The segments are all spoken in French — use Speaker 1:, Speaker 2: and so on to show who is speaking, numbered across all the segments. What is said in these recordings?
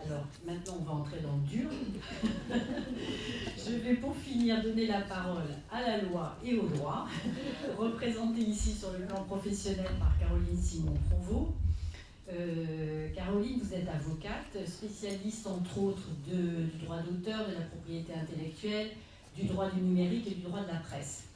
Speaker 1: Alors, maintenant, on va entrer dans le dur. Je vais, pour finir, donner la parole à la loi et au droit, représentée ici sur le plan professionnel par Caroline Simon-Provost. Caroline, vous êtes avocate, spécialiste entre autres du droit d'auteur, de la propriété intellectuelle, du droit du numérique et du droit de la presse.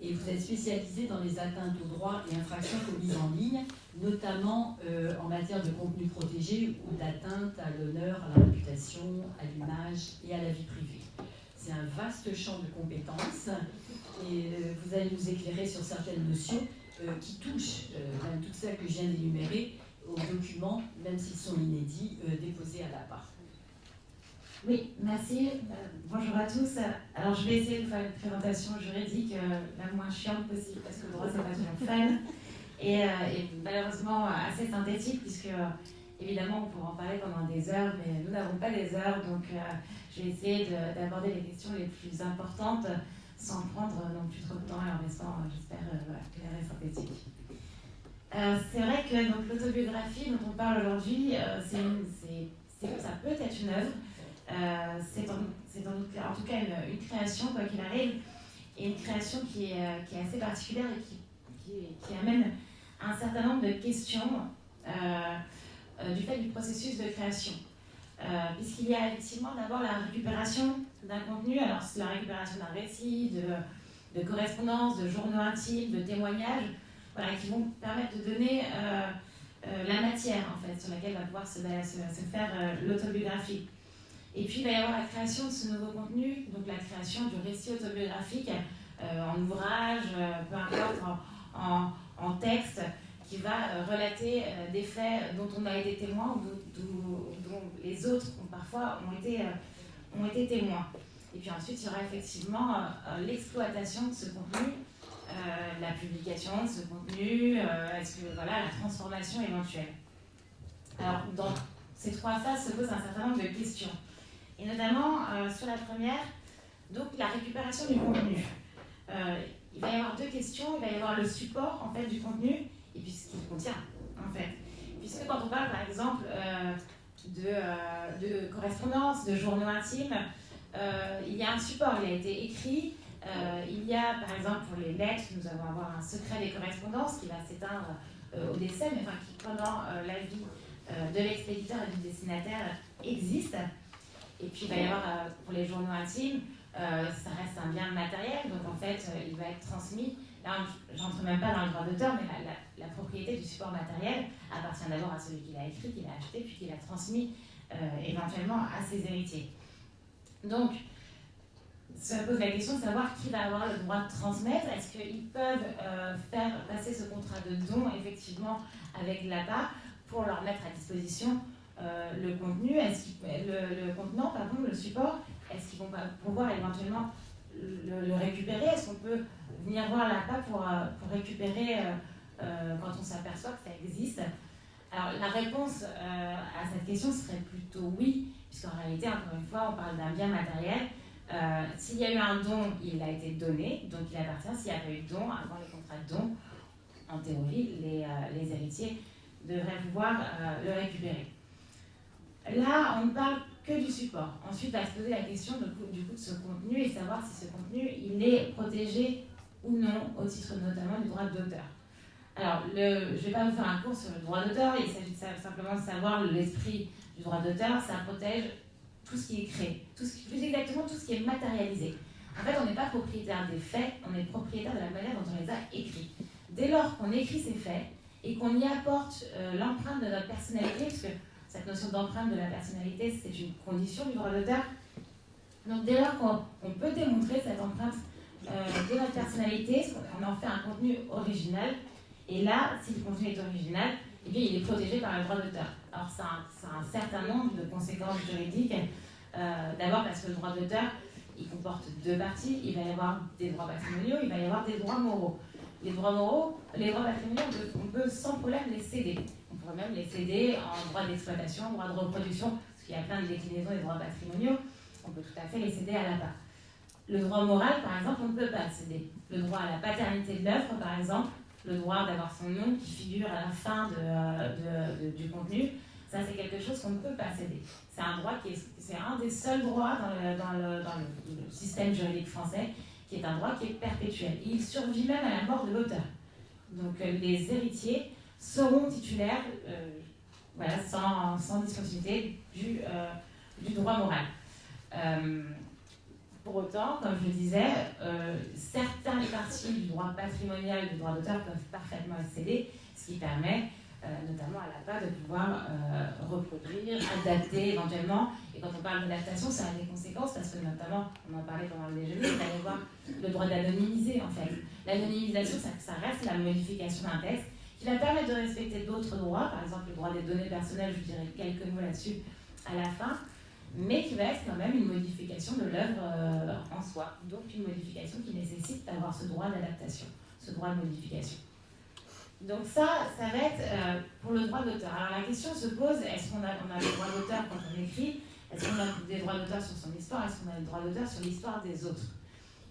Speaker 1: Et vous êtes spécialisée dans les atteintes aux droits et infractions commises en ligne, notamment en matière de contenu protégé ou d'atteinte à l'honneur, à la réputation, à l'image et à la vie privée. C'est un vaste champ de compétences et vous allez nous éclairer sur certaines notions qui touchent, même toutes celles que je viens d'énumérer, aux documents, même s'ils sont inédits, déposés à la part.
Speaker 2: Oui, merci. Bonjour à tous. Alors, je vais essayer de faire une présentation juridique la moins chiante possible, parce que le droit, c'est pas toujours fun. Et malheureusement, assez synthétique, puisque, évidemment, on pourra en parler pendant des heures, mais nous n'avons pas des heures, donc je vais essayer d'aborder les questions les plus importantes, sans prendre non plus trop de temps, et en restant, j'espère, clair et synthétique. C'est vrai que donc, l'autobiographie dont on parle aujourd'hui, ça peut être une œuvre. C'est en tout cas une création, quoi qu'il arrive, et une création qui est assez particulière et qui amène un certain nombre de questions du fait du processus de création. Puisqu'il y a effectivement d'abord la récupération d'un contenu, alors c'est la récupération d'un récit, de correspondances, de journaux intimes, de témoignages, voilà, qui vont permettre de donner la matière en fait, sur laquelle va pouvoir se faire l'autobiographie. Et puis il va y avoir la création de ce nouveau contenu, donc la création du récit autobiographique en ouvrage, peu importe, en texte, qui va relater des faits dont on a été témoin ou dont les autres parfois ont été témoins. Et puis ensuite, il y aura effectivement l'exploitation de ce contenu, la publication de ce contenu, la transformation éventuelle. Alors, dans ces trois phases se posent un certain nombre de questions. Et notamment, sur la première, donc la récupération du contenu. Il va y avoir deux questions. Il va y avoir le support en fait, du contenu et puis ce qu'il contient, en fait. Puisque quand on parle, par exemple, de correspondance, de journaux intimes, il y a un support, il a été écrit. Il y a, par exemple, pour les lettres, nous allons avoir un secret des correspondances qui va s'éteindre au décès, mais qui, pendant la vie de l'expéditeur et du destinataire, existe. Et puis, il va y avoir, pour les journaux intimes, ça reste un bien matériel, donc en fait, il va être transmis. Là, j'entre même pas dans le droit d'auteur, mais la propriété du support matériel appartient d'abord à celui qui l'a écrit, qui l'a acheté, puis qui l'a transmis éventuellement à ses héritiers. Donc, ça pose la question de savoir qui va avoir le droit de transmettre. Est-ce qu'ils peuvent faire passer ce contrat de don, effectivement, avec l'APA pour leur mettre à disposition le contenu, le contenant, le support, est-ce qu'ils vont pouvoir éventuellement le récupérer? Est-ce qu'on peut venir voir l'APA pour récupérer quand on s'aperçoit que ça existe? Alors la réponse à cette question serait plutôt oui, puisqu'en réalité, encore une fois, on parle d'un bien matériel. S'il y a eu un don, il a été donné, donc il appartient. S'il n'y a pas eu de don, avant les contrats de don, en théorie, les héritiers devraient pouvoir le récupérer. Là, on ne parle que du support. Ensuite, va se poser la question du coup de ce contenu et savoir si ce contenu il est protégé ou non au titre notamment du droit d'auteur. Alors, je ne vais pas vous faire un cours sur le droit d'auteur, il s'agit simplement de savoir l'esprit du droit d'auteur. Ça protège tout ce qui est créé, plus exactement tout ce qui est matérialisé. En fait, on n'est pas propriétaire des faits, on est propriétaire de la manière dont on les a écrits. Dès lors qu'on écrit ces faits et qu'on y apporte l'empreinte de notre personnalité, parce que cette notion d'empreinte de la personnalité, c'est une condition du droit d'auteur. Donc dès lors qu'on peut démontrer cette empreinte de notre personnalité, on en fait un contenu original. Et là, si le contenu est original, eh bien, il est protégé par le droit d'auteur. Alors ça a un certain nombre de conséquences juridiques. D'abord parce que le droit d'auteur, il comporte deux parties. Il va y avoir des droits patrimoniaux, il va y avoir des droits moraux. Les droits moraux, les droits patrimoniaux, on peut sans problème les céder. On pourrait même les céder en droit d'exploitation, droit de reproduction, parce qu'il y a plein de déclinaisons des droits patrimoniaux. On peut tout à fait les céder à l'APA. Le droit moral, par exemple, on ne peut pas le céder. Le droit à la paternité de l'œuvre, par exemple, le droit d'avoir son nom qui figure à la fin du contenu, Ça, c'est quelque chose qu'on ne peut pas céder. C'est un droit c'est un des seuls droits dans le système juridique français qui est un droit qui est perpétuel. Et il survit même à la mort de l'auteur. Donc les héritiers seront titulaires voilà, sans discontinuité du droit moral. Pour autant, comme je le disais, certaines parties du droit patrimonial et du droit d'auteur peuvent parfaitement être cédées, ce qui permet notamment à l'APA de pouvoir reproduire, adapter éventuellement. Et quand on parle d'adaptation, ça a des conséquences parce que notamment, on en parlait pendant le déjeuner, vous allez voir le droit d'anonymiser en fait. L'anonymisation, ça reste la modification d'un texte qui va permettre de respecter d'autres droits, par exemple le droit des données personnelles, je dirais quelques mots là-dessus à la fin, mais qui va être quand même une modification de l'œuvre en soi. Donc une modification qui nécessite d'avoir ce droit d'adaptation, ce droit de modification. Donc ça va être pour le droit d'auteur. Alors la question se pose, est-ce qu'on a le droit d'auteur quand on écrit? Est-ce qu'on a des droits d'auteur sur son histoire? Est-ce qu'on a des droits d'auteur sur l'histoire des autres?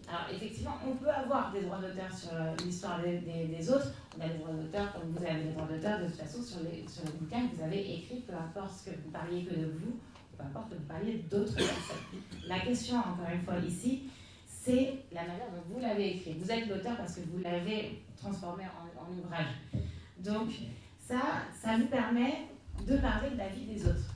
Speaker 2: Alors effectivement, on peut avoir des droits d'auteur sur l'histoire des autres. On a des droits d'auteur, comme vous avez des droits d'auteur de toute façon sur les bouquins que vous avez écrits, peu importe ce que vous parliez que de vous, peu importe que vous parliez d'autres personnes. La question, encore une fois ici, c'est la manière dont vous l'avez écrit. Vous êtes l'auteur parce que vous l'avez transformé en ouvrage. Donc ça vous permet de parler de la vie des autres.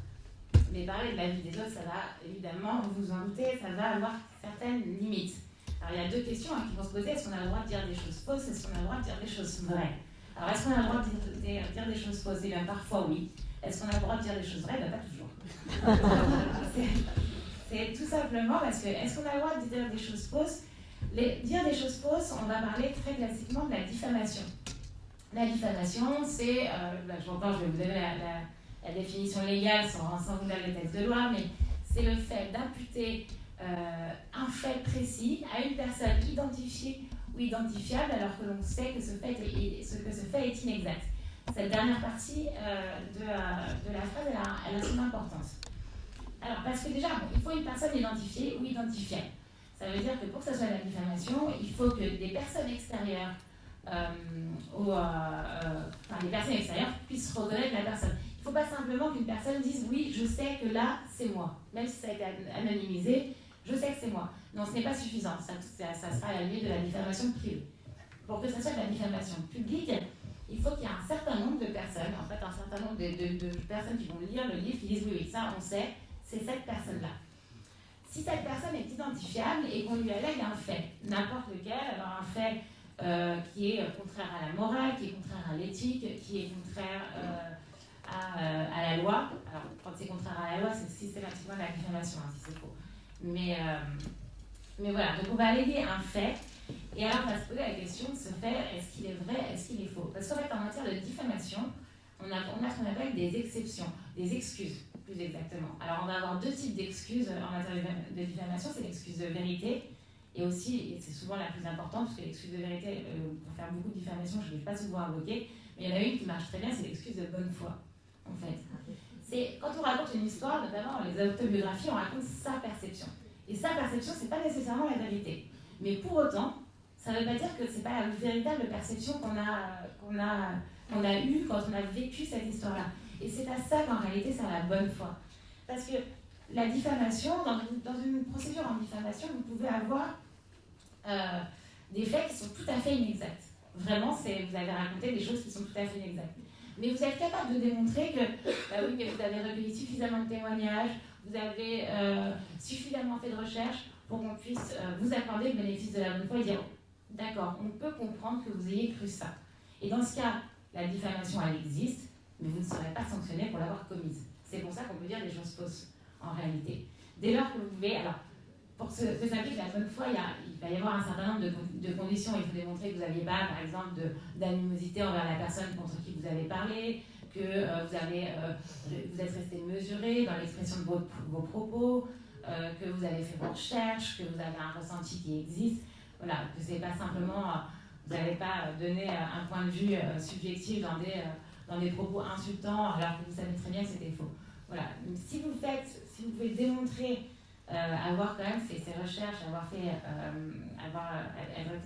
Speaker 2: Mais parler de la vie des autres, ça va évidemment, vous en doutez, ça va avoir certaines limites. Alors il y a deux questions qui vont se poser. Est-ce qu'on a le droit de dire des choses fausses? Est-ce qu'on a le droit de dire des choses vraies? Alors est-ce qu'on a le droit de dire des choses fausses? Eh bien parfois oui. Est-ce qu'on a le droit de dire des choses vraies? Ben, pas toujours. c'est tout simplement parce que est-ce qu'on a le droit de dire des choses fausses? Dire des choses fausses, on va parler très classiquement de la diffamation. La diffamation, c'est, je vais vous donner la définition légale sans vous donner les textes de loi, mais c'est le fait d'imputer un fait précis à une personne identifiée ou identifiable alors que l'on sait que ce fait est inexact. Cette dernière partie de la phrase, elle a son importance. Alors, parce que déjà, il faut une personne identifiée ou identifiable. Ça veut dire que pour que ce soit de la diffamation, il faut que des personnes extérieures les personnes extérieures puissent reconnaître la personne. Il ne faut pas simplement qu'une personne dise « oui, je sais que là, c'est moi ». Même si ça a été anonymisé, je sais que c'est moi. Non, ce n'est pas suffisant. Ça sera à la limite de la diffamation privée. Pour que ça soit de la diffamation publique, il faut qu'il y ait un certain nombre de personnes, en fait un certain nombre de personnes qui vont lire le livre, qui disent « oui, ça, on sait, c'est cette personne-là ». Si cette personne est identifiable et qu'on lui allègue un fait, n'importe lequel, alors un fait qui est contraire à la morale, qui est contraire à l'éthique, qui est contraire à la loi. Alors, quand c'est contraire à la loi, c'est systématiquement de la diffamation, si c'est faux. Mais voilà, donc on va alléguer un fait, et alors on va se poser la question de ce fait, est-ce qu'il est vrai, est-ce qu'il est faux? Parce qu'en fait, en matière de diffamation, on a ce qu'on appelle des exceptions, des excuses, plus exactement. Alors, on va avoir deux types d'excuses en matière de diffamation, c'est l'excuse de vérité, et aussi, et c'est souvent la plus importante, parce que l'excuse de vérité, pour faire beaucoup de diffamation, je ne l'ai pas souvent invoquée, mais il y en a une qui marche très bien, c'est l'excuse de bonne foi, en fait. C'est quand on raconte une histoire, notamment les autobiographies, on raconte sa perception. Et sa perception, ce n'est pas nécessairement la vérité. Mais pour autant, ça ne veut pas dire que ce n'est pas la véritable perception qu'on a eue quand on a vécu cette histoire-là. Et c'est à ça qu'en réalité, c'est à la bonne foi. Parce que la diffamation, dans une procédure en diffamation, vous pouvez avoir des faits qui sont tout à fait inexacts. Vraiment, vous avez raconté des choses qui sont tout à fait inexactes. Mais vous êtes capable de démontrer que, oui, mais vous avez recueilli suffisamment de témoignages, vous avez suffisamment fait de recherches pour qu'on puisse vous accorder le bénéfice de la bonne foi et dire d'accord, on peut comprendre que vous ayez cru ça. Et dans ce cas, la diffamation, elle existe, mais vous ne serez pas sanctionné pour l'avoir commise. C'est pour ça qu'on peut dire des choses fausses, en réalité. Dès lors que vous pouvez... Alors, pour que ça s'applique la bonne foi, il va y avoir un certain nombre de conditions. Il faut démontrer que vous n'aviez pas, par exemple, d'animosité envers la personne contre qui vous avez parlé, que vous êtes resté mesuré dans l'expression de vos propos, que vous avez fait vos recherches, que vous avez un ressenti qui existe. Voilà, que ce n'est pas simplement, vous n'avez pas donné un point de vue subjectif dans des propos insultants alors que vous savez très bien que c'était faux. Voilà, donc, si vous pouvez démontrer avoir quand même fait ces recherches, être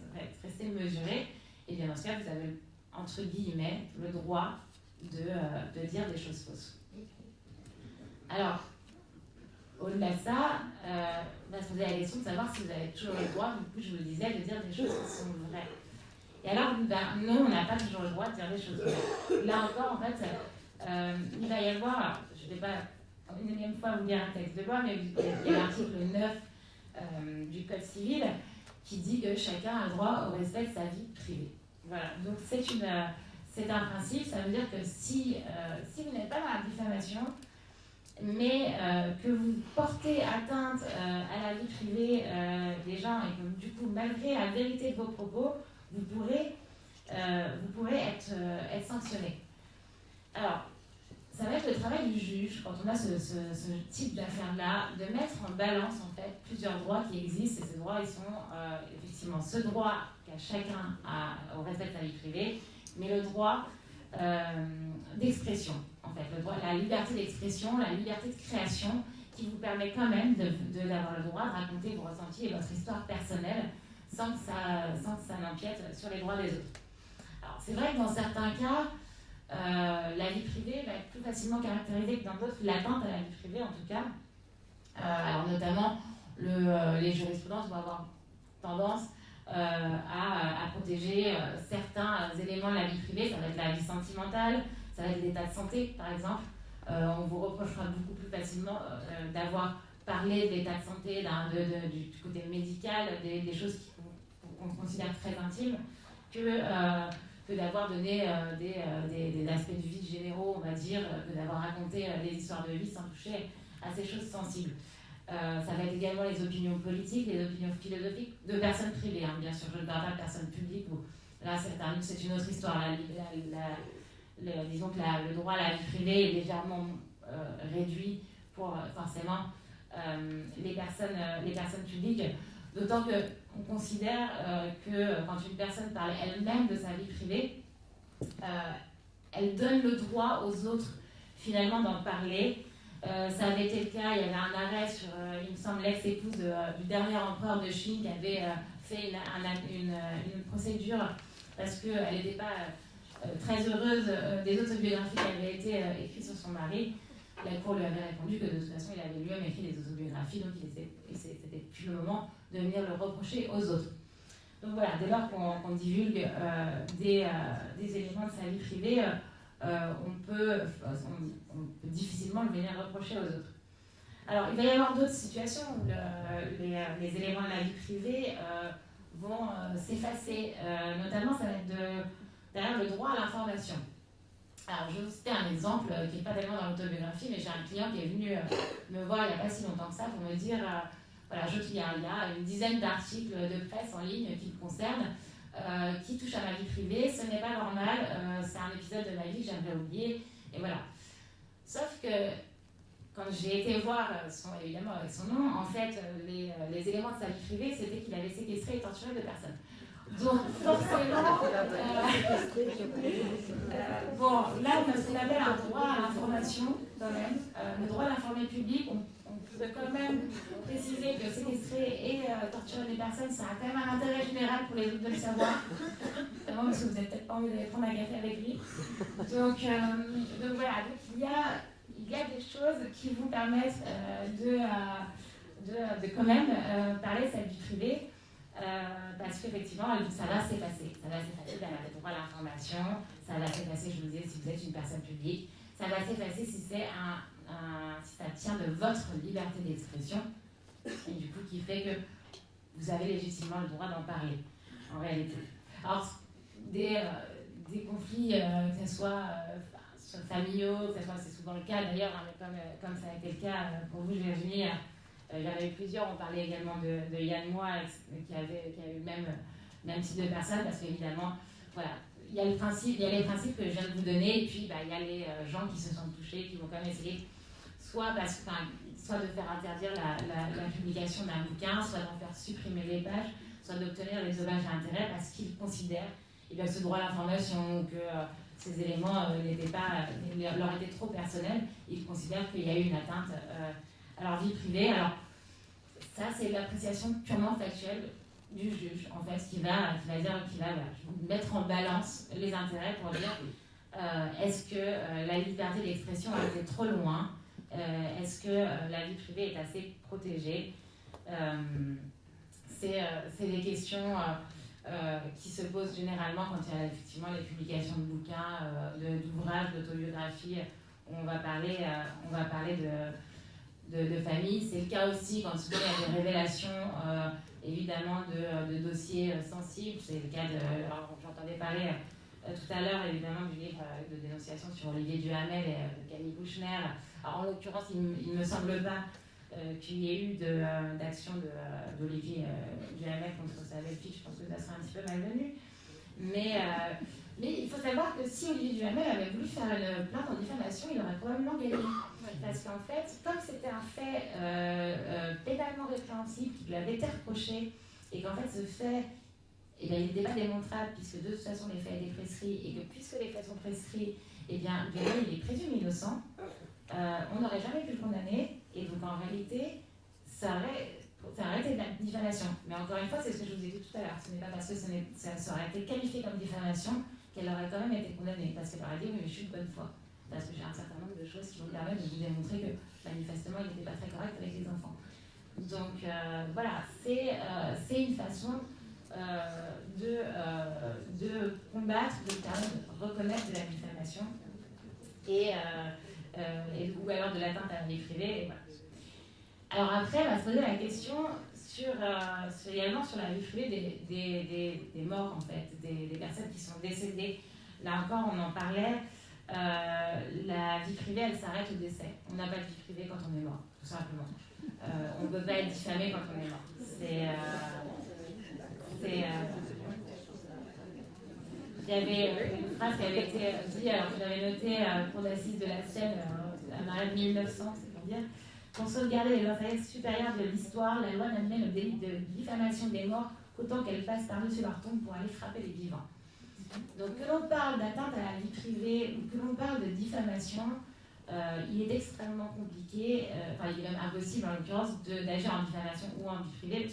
Speaker 2: resté mesuré, et bien dans ce cas, vous avez, entre guillemets, le droit de dire des choses fausses. Alors, au-delà de ça, on va se poser la question de savoir si vous avez toujours le droit, du coup je vous le disais, de dire des choses qui sont vraies. Et alors, non, on n'a pas toujours le droit de dire des choses vraies. Là encore, en fait, il va y avoir, alors, je ne vais pas une énième fois vous lire un texte de loi, mais il y a l'article 9 du Code civil qui dit que chacun a le droit au respect de sa vie privée. Voilà, donc c'est un principe, ça veut dire que si vous n'êtes pas dans la diffamation, mais que vous portez atteinte à la vie privée des gens et que du coup, malgré la vérité de vos propos, vous pourrez être sanctionné. Alors, ça va être le travail du juge, quand on a ce type d'affaire-là, de mettre en balance en fait plusieurs droits qui existent, et ces droits, ils sont effectivement ce droit qu'a chacun au respect de sa vie privée, mais le droit d'expression, en fait, la liberté d'expression, la liberté de création, qui vous permet quand même d'avoir le droit de raconter vos ressentis et votre histoire personnelle sans que ça n'empiète sur les droits des autres. Alors, c'est vrai que dans certains cas, la vie privée va être plus facilement caractérisée que dans d'autres, l'atteinte à la vie privée en tout cas. Alors notamment, les jurisprudences vont avoir tendance à protéger certains éléments de la vie privée. Ça va être la vie sentimentale, ça va être l'état de santé par exemple. On vous reprochera beaucoup plus facilement d'avoir parlé de l'état de santé du côté médical, des choses qu'on considère très intimes, que d'avoir donné des aspects de vie généraux, on va dire, que d'avoir raconté des histoires de vie sans toucher à ces choses sensibles. Ça va être également les opinions politiques, les opinions philosophiques de personnes privées, hein, bien sûr, je ne parle pas de personnes publiques, où là c'est une autre histoire. Disons que le droit à la vie privée est légèrement réduit pour forcément les personnes publiques, d'autant qu'on considère que quand une personne parle elle-même de sa vie privée, elle donne le droit aux autres finalement d'en parler. Ça avait été le cas, il y avait un arrêt sur, il me semble, l'ex-épouse du dernier empereur de Chine qui avait fait une procédure parce qu'elle n'était pas très heureuse des autobiographies qui avaient été écrites sur son mari. La Cour lui avait répondu que de toute façon il avait lui-même écrit des autobiographies, donc c'était plus le moment de venir le reprocher aux autres. Donc voilà, dès lors qu'on divulgue des éléments de sa vie privée, on peut difficilement le venir reprocher aux autres. Alors, il va y avoir d'autres situations où les éléments de la vie privée vont s'effacer. Notamment, ça va être derrière le droit à l'information. Alors, je vais vous citer un exemple qui n'est pas tellement dans l'autobiographie, mais j'ai un client qui est venu me voir il n'y a pas si longtemps que ça pour me dire voilà, il y a une dizaine d'articles de presse en ligne qui me concernent, qui touchent à ma vie privée. Ce n'est pas normal, c'est un épisode de ma vie que j'aimerais oublier, et voilà. Sauf que quand j'ai été voir, évidemment avec son nom, en fait, les éléments de sa vie privée, c'était qu'il avait séquestré et torturé 2 personnes. Donc forcément, bon, là on a ce qu'on appelle un droit à l'information quand même. Le droit d'informer le public, on peut quand même préciser que séquestrer et torturer des personnes, ça a quand même un intérêt général pour les autres de le savoir. Notamment parce que vous n'avez peut-être pas envie d'aller prendre un café avec lui. Donc voilà, donc il y a des choses qui vous permettent de quand même parler de sa vie privée. Parce qu'effectivement, ça va s'effacer. Ça va s'effacer dans le droit à l'information, ça va s'effacer, je vous disais, si vous êtes une personne publique, ça va s'effacer si ça tient de votre liberté d'expression, et du coup qui fait que vous avez légitimement le droit d'en parler, en réalité. Alors, des conflits, que ce soit familiaux, c'est souvent le cas d'ailleurs, hein, mais comme ça a été le cas pour vous, Virginie, il y en a eu plusieurs, on parlait également de Yann Moix qui avait eu le même type de personnes, parce qu'évidemment, voilà, il y a les principes que je viens de vous donner, et puis il y a les gens qui se sont touchés, qui vont quand même essayer soit de faire interdire la publication d'un bouquin, soit d'en faire supprimer les pages, soit d'obtenir des dommages à intérêt parce qu'ils considèrent que ce droit à l'information, que ces éléments leur étaient trop personnels, ils considèrent qu'il y a eu une atteinte à leur vie privée. Alors, ça, c'est l'appréciation purement factuelle du juge, en fait, qui va mettre en balance les intérêts pour dire est-ce que la liberté d'expression a été trop loin, Est-ce que la vie privée est assez protégée? C'est des questions qui se posent généralement quand il y a effectivement les publications de bouquins, d'ouvrages, d'autobiographies. On va parler de famille. C'est le cas aussi quand souvent il y a des révélations, évidemment, de dossiers sensibles. C'est le cas de... J'entendais parler tout à l'heure, évidemment, du livre de dénonciation sur Olivier Duhamel et de Camille Kouchner. Alors, en l'occurrence, il ne me semble pas qu'il y ait eu d'action d'Olivier Duhamel contre sa belle-fille. Je pense que ça serait un petit peu malvenu. Mais il faut savoir que si Olivier Duhamel avait voulu faire une plainte en diffamation, il aurait probablement gagné. Parce qu'en fait, comme c'était un fait pénalement répréhensible, qui lui avait été reproché, et qu'en fait ce fait, il n'était pas démontrable, puisque de toute façon les faits étaient prescrits, et que puisque les faits sont prescrits, eh bien, Duhamel il est présumé innocent, on n'aurait jamais pu le condamner, et donc en réalité, ça aurait été de la diffamation. Mais encore une fois, c'est ce que je vous ai dit tout à l'heure, ce n'est pas parce que ça aurait été qualifié comme diffamation qu'elle aurait quand même été condamnée, parce qu'elle aurait dit oui, mais je suis de bonne foi. Parce que j'ai un certain nombre de choses qui vont permettre de vous démontrer que manifestement il n'était pas très correct avec les enfants. Donc voilà, c'est une façon de combattre, de permettre de reconnaître de la diffamation ou alors de l'atteinte à la vie privée. Et voilà. Alors après, on va se poser la question également sur la vie privée des morts, en fait, des personnes qui sont décédées. Là encore, on en parlait. La vie privée, elle s'arrête au décès. On n'a pas de vie privée quand on est mort, tout simplement. On ne peut pas être diffamé quand on est mort. Il y avait une phrase qui avait été dite, alors que j'avais noté pour l'assise de la Seine, à Marais de 1900, c'est pour dire: pour sauvegarder les intérêts supérieurs de l'histoire, la loi n'admet le délit de diffamation des morts qu'autant qu'elle passe par-dessus leur tombe pour aller frapper les vivants. Donc, que l'on parle d'atteinte à la vie privée ou que l'on parle de diffamation, il est extrêmement compliqué, il est même impossible en l'occurrence d'agir en diffamation ou en vie privée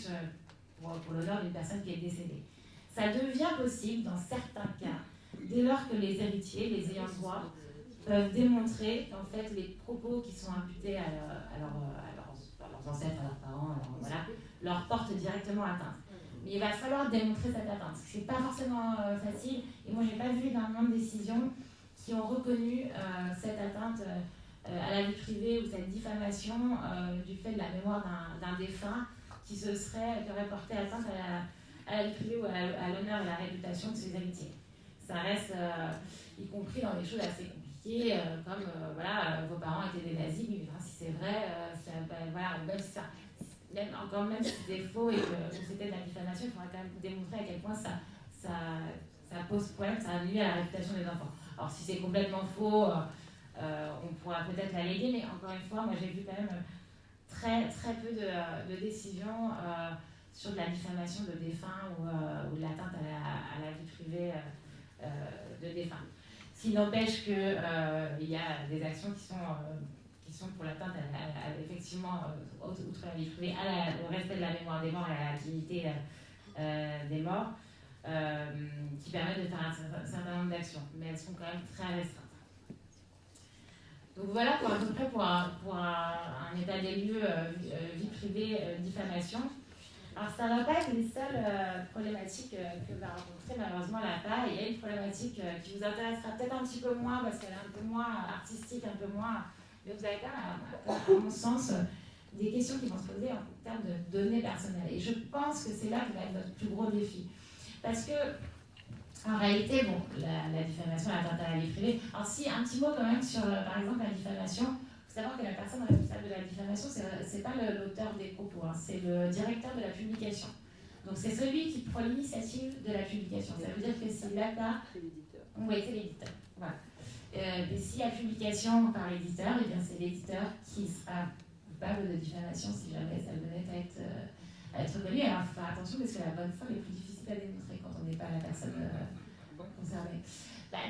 Speaker 2: pour l'honneur d'une personne qui est décédée. Ça devient possible dans certains cas, dès lors que les héritiers, les ayants droit, peuvent démontrer qu'en fait les propos qui sont imputés à leurs ancêtres, à leurs parents, leur portent directement atteinte. Mais il va falloir démontrer cette atteinte. Ce n'est pas forcément facile. Et moi, je n'ai pas vu énormément de décisions qui ont reconnu cette atteinte à la vie privée ou cette diffamation du fait de la mémoire d'un défunt qui aurait porté atteinte à la vie privée ou à l'honneur et la réputation de ses héritiers. Ça reste, y compris dans des choses assez compliquées, comme vos parents étaient des nazis, mais si c'est vrai, même si c'était faux et que c'était de la diffamation, il faudrait quand même démontrer à quel point ça pose problème, ça nuit à la réputation des enfants. Alors si c'est complètement faux, on pourra peut-être l'alléguer, mais encore une fois, moi j'ai vu quand même très, très peu de décisions sur de la diffamation de défunts ou de l'atteinte à la vie privée de défunts. S'il n'empêche qu'il y a des actions qui sont pour l'atteinte effectivement, outre la vie privée, au respect de la mémoire des morts et à la dignité des morts, qui permettent de faire un certain nombre d'actions, mais elles sont quand même très restreintes. Donc voilà à peu près pour un état des lieux vie privée, diffamation. Alors ça ne va pas être les seules problématiques que va rencontrer malheureusement l'APA. Il y a une problématique qui vous intéressera peut-être un petit peu moins parce qu'elle est un peu moins artistique, un peu moins... Mais vous avez quand même, à mon sens, des questions qui vont se poser en termes de données personnelles. Et je pense que c'est là que va être votre plus gros défi. Parce que, en réalité, la diffamation, l'atteinte à la vie privée... Alors si, un petit mot quand même sur, par exemple, la diffamation. Il faut savoir que la personne responsable de la diffamation, ce n'est pas l'auteur des propos, c'est le directeur de la publication. Donc c'est celui qui prend l'initiative de la publication. Ça veut dire que si l'APA... Oui, c'est l'éditeur. Voilà. Et si la publication par l'éditeur, eh bien c'est l'éditeur qui sera coupable de diffamation si jamais ça venait à être connu. Alors il faut faire attention parce que la bonne foi est plus difficile à démontrer quand on n'est pas la personne concernée.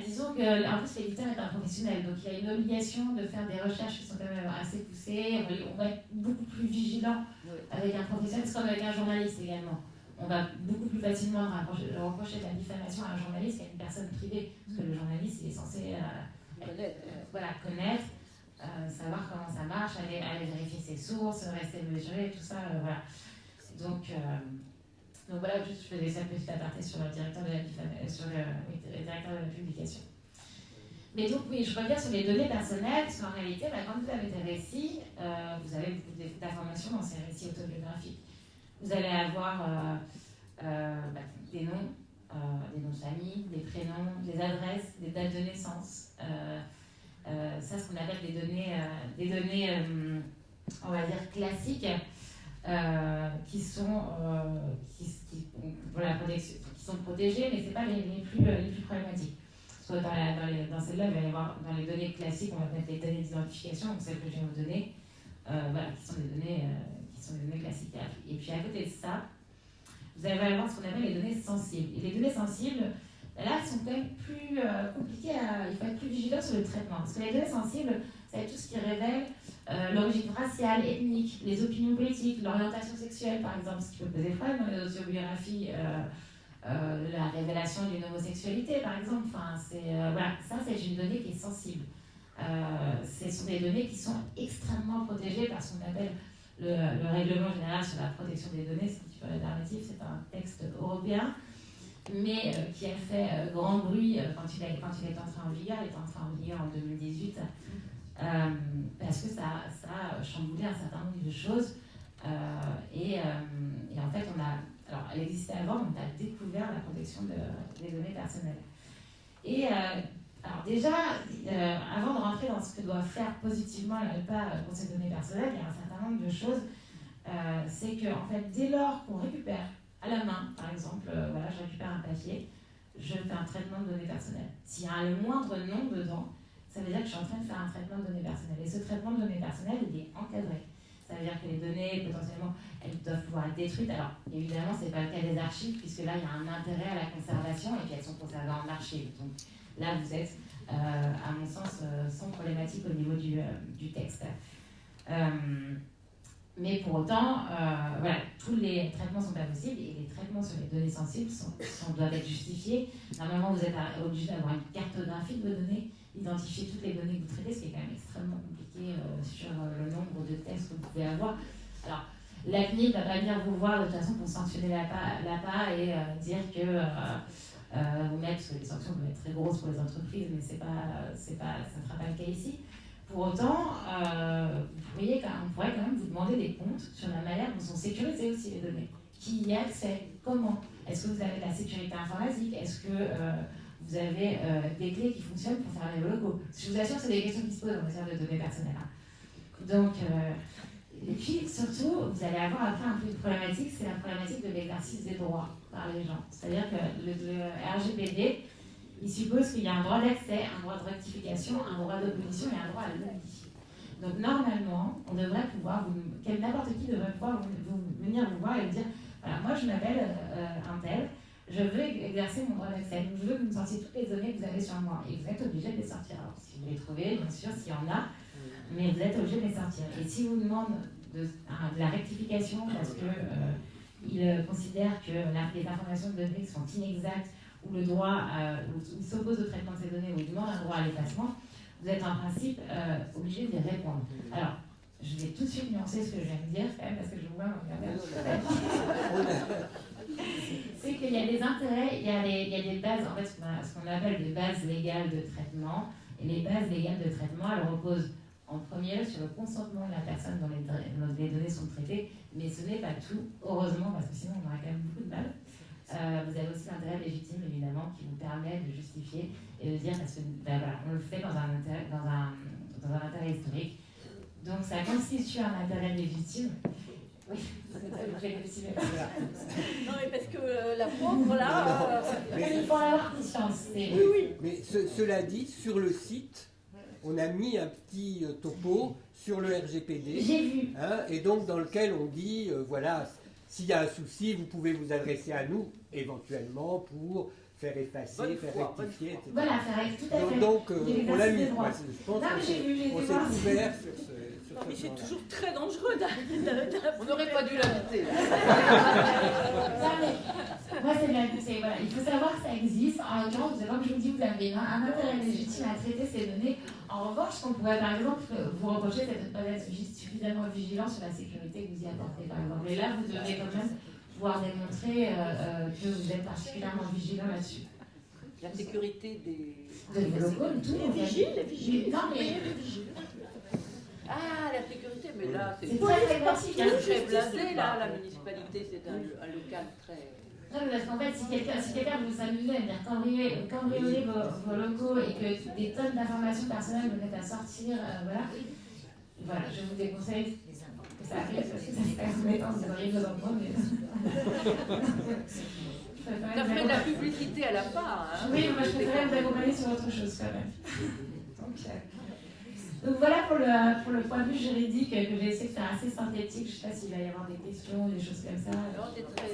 Speaker 2: Disons qu'en plus l'éditeur est un professionnel, donc il y a une obligation de faire des recherches qui sont quand même assez poussées. On va être beaucoup plus vigilant avec un professionnel, c'est comme avec un journaliste également. On va beaucoup plus facilement reprocher de la diffamation à un journaliste qu'à une personne privée, parce que le journaliste il est censé connaître. savoir comment ça marche, aller vérifier ses sources, rester mesuré, tout ça, voilà. Donc voilà, juste je faisais ça petit aparté sur le directeur de le directeur de la publication. Mais donc oui, je reviens sur les données personnelles, parce qu'en réalité, quand vous avez des récits, vous avez beaucoup d'informations dans ces récits autobiographiques. Vous allez avoir des noms de famille, des prénoms, des adresses, des dates de naissance. Ça, ce qu'on appelle des données on va dire classiques, qui sont pour la protection, qui sont protégées, mais ce n'est pas les plus problématiques. Soit dans celle-là, il va y avoir dans les données classiques, on va mettre les données d'identification, donc celles que je viens de vous donner, qui sont des données classiques. Et puis à côté de ça, vous allez avoir ce qu'on appelle les données sensibles. Et les données sensibles, là, elles sont quand même plus compliquées, il faut être plus vigilant sur le traitement. Parce que les données sensibles, ça va être tout ce qui révèle l'origine raciale, ethnique, les opinions politiques, l'orientation sexuelle, par exemple, ce qui peut poser problème dans les autobiographies. La révélation d'une homosexualité, par exemple. Enfin, voilà, ça, c'est une donnée qui est sensible. Ce sont des données qui sont extrêmement protégées par ce qu'on appelle le règlement général sur la protection des données, c'est un petit peu rébarbatif, c'est un texte européen, mais qui a fait grand bruit quand il est entré en vigueur. Il est entré en vigueur en 2018, parce que ça a chamboulé un certain nombre de choses. Et en fait, alors, elle existait avant, on a découvert la protection des données personnelles. Et alors déjà, avant de rentrer dans ce que doit faire positivement l'ALPA pour ces données personnelles, il y a un certain nombre de choses. C'est qu'en fait, dès lors qu'on récupère à la main, par exemple, voilà, je récupère un papier, je fais un traitement de données personnelles. S'il y a le moindre nom dedans, ça veut dire que je suis en train de faire un traitement de données personnelles. Et ce traitement de données personnelles, il est encadré. Ça veut dire que les données, potentiellement, elles doivent pouvoir être détruites. Alors, évidemment, ce n'est pas le cas des archives, puisque là, il y a un intérêt à la conservation et puis elles sont conservées en archives. Donc là, vous êtes, à mon sens, sans problématique au niveau du texte. Mais pour autant, voilà, tous les traitements ne sont pas possibles et les traitements sur les données sensibles doivent être justifiés. Normalement, vous êtes obligé d'avoir une cartographie de vos données, identifier toutes les données que vous traitez, ce qui est quand même extrêmement compliqué sur le nombre de textes que vous pouvez avoir. Alors, la CNIL ne va pas venir vous voir de toute façon pour sanctionner l'APA et dire que vous mettez, parce que les sanctions peuvent être très grosses pour les entreprises, mais ça ne sera pas le cas ici. Pour autant, on pourrait quand même vous demander des comptes sur la manière dont sont sécurisées aussi les données. Qui y a accès? Comment? Est-ce que vous avez de la sécurité informatique? Est-ce que vous avez des clés qui fonctionnent pour fermer vos logos? Je vous assure que c'est des questions qui se posent en matière de données personnelles. Donc, et puis surtout, vous allez avoir après un peu de problématique, c'est la problématique de l'exercice des droits par les gens. C'est-à-dire que le RGPD, il suppose qu'il y a un droit d'accès, un droit de rectification, un droit d'opposition et un droit à l'oubli. Donc normalement, on devrait pouvoir, n'importe qui devrait pouvoir venir vous voir et vous dire, voilà, moi je m'appelle un tel, je veux exercer mon droit d'accès, donc je veux que vous me sortiez toutes les données que vous avez sur moi. Et vous êtes obligé de les sortir. Alors si vous les trouvez, bien sûr, s'il y en a, mais vous êtes obligé de les sortir. Et si vous demandez de la rectification parce qu'il considère que les informations de données sont inexactes, ou le droit, ou il s'oppose au traitement de ces données, ou il demande un droit à l'effacement, vous êtes en principe obligé d'y répondre. Alors, je vais tout de suite nuancer ce que je viens de dire, quand même, parce que je vois me regarder c'est qu'il y a des intérêts, il y a des bases, en fait, ce qu'on appelle des bases légales de traitement. Et les bases légales de traitement, elles reposent en premier lieu sur le consentement de la personne dont les données sont traitées, mais ce n'est pas tout, heureusement, parce que sinon on aurait quand même beaucoup de mal. Vous avez aussi l'intérêt légitime, évidemment, qui vous permet de justifier et de dire, parce que voilà, on le fait dans un intérêt historique. Donc ça constitue un intérêt légitime. Oui,
Speaker 3: non, mais parce que la pauvre, là...
Speaker 2: il faut en avoir conscience.
Speaker 3: Oui.
Speaker 4: Mais cela dit, sur le site, on a mis un petit topo sur le RGPD.
Speaker 2: J'ai vu.
Speaker 4: Et donc dans lequel on dit, voilà... S'il y a un souci, vous pouvez vous adresser à nous, éventuellement, pour faire effacer, faire rectifier, etc.
Speaker 2: Voilà, faire tout à fait.
Speaker 4: Donc, on l'a mis. Je pense qu'on s'est couvert sur ce
Speaker 3: mais c'est toujours très dangereux.
Speaker 5: On n'aurait pas dû l'inviter.
Speaker 2: Moi, voilà. Il faut savoir que ça existe. En l'occurrence, comme je vous dis, vous avez un intérêt légitime à traiter ces données En revanche, ce qu'on pourrait par exemple vous reprocher, c'est de ne pas être suffisamment vigilant sur la sécurité que vous y apportez, par exemple. Et là, vous devez quand même pouvoir démontrer que vous êtes particulièrement vigilant là-dessus.
Speaker 5: La sécurité des
Speaker 2: De vos locaux, tout le monde.
Speaker 3: Les vigiles.
Speaker 2: Non, mais
Speaker 5: Ah, la sécurité, mais là,
Speaker 2: c'est très pragmatique.
Speaker 5: c'est très blasé, là, la municipalité, c'est un local très...
Speaker 2: Non, mais parce qu'en fait, si quelqu'un veut s'amuser à venir cambrioler vos locaux et que des tonnes d'informations personnelles vous mettent à sortir, voilà, je vous déconseille que ça arrive parce que ça c'est pas embêtant, vous auriez vos emplois, mais...
Speaker 5: Ça ferait de la publicité à la part, hein.
Speaker 2: Oui, moi je préférais vous accompagner sur autre chose quand même. Donc voilà pour le point de vue juridique que j'ai essayé de faire assez synthétique. Je ne sais pas s'il va y avoir des questions, des choses comme ça.
Speaker 5: Non, c'est très...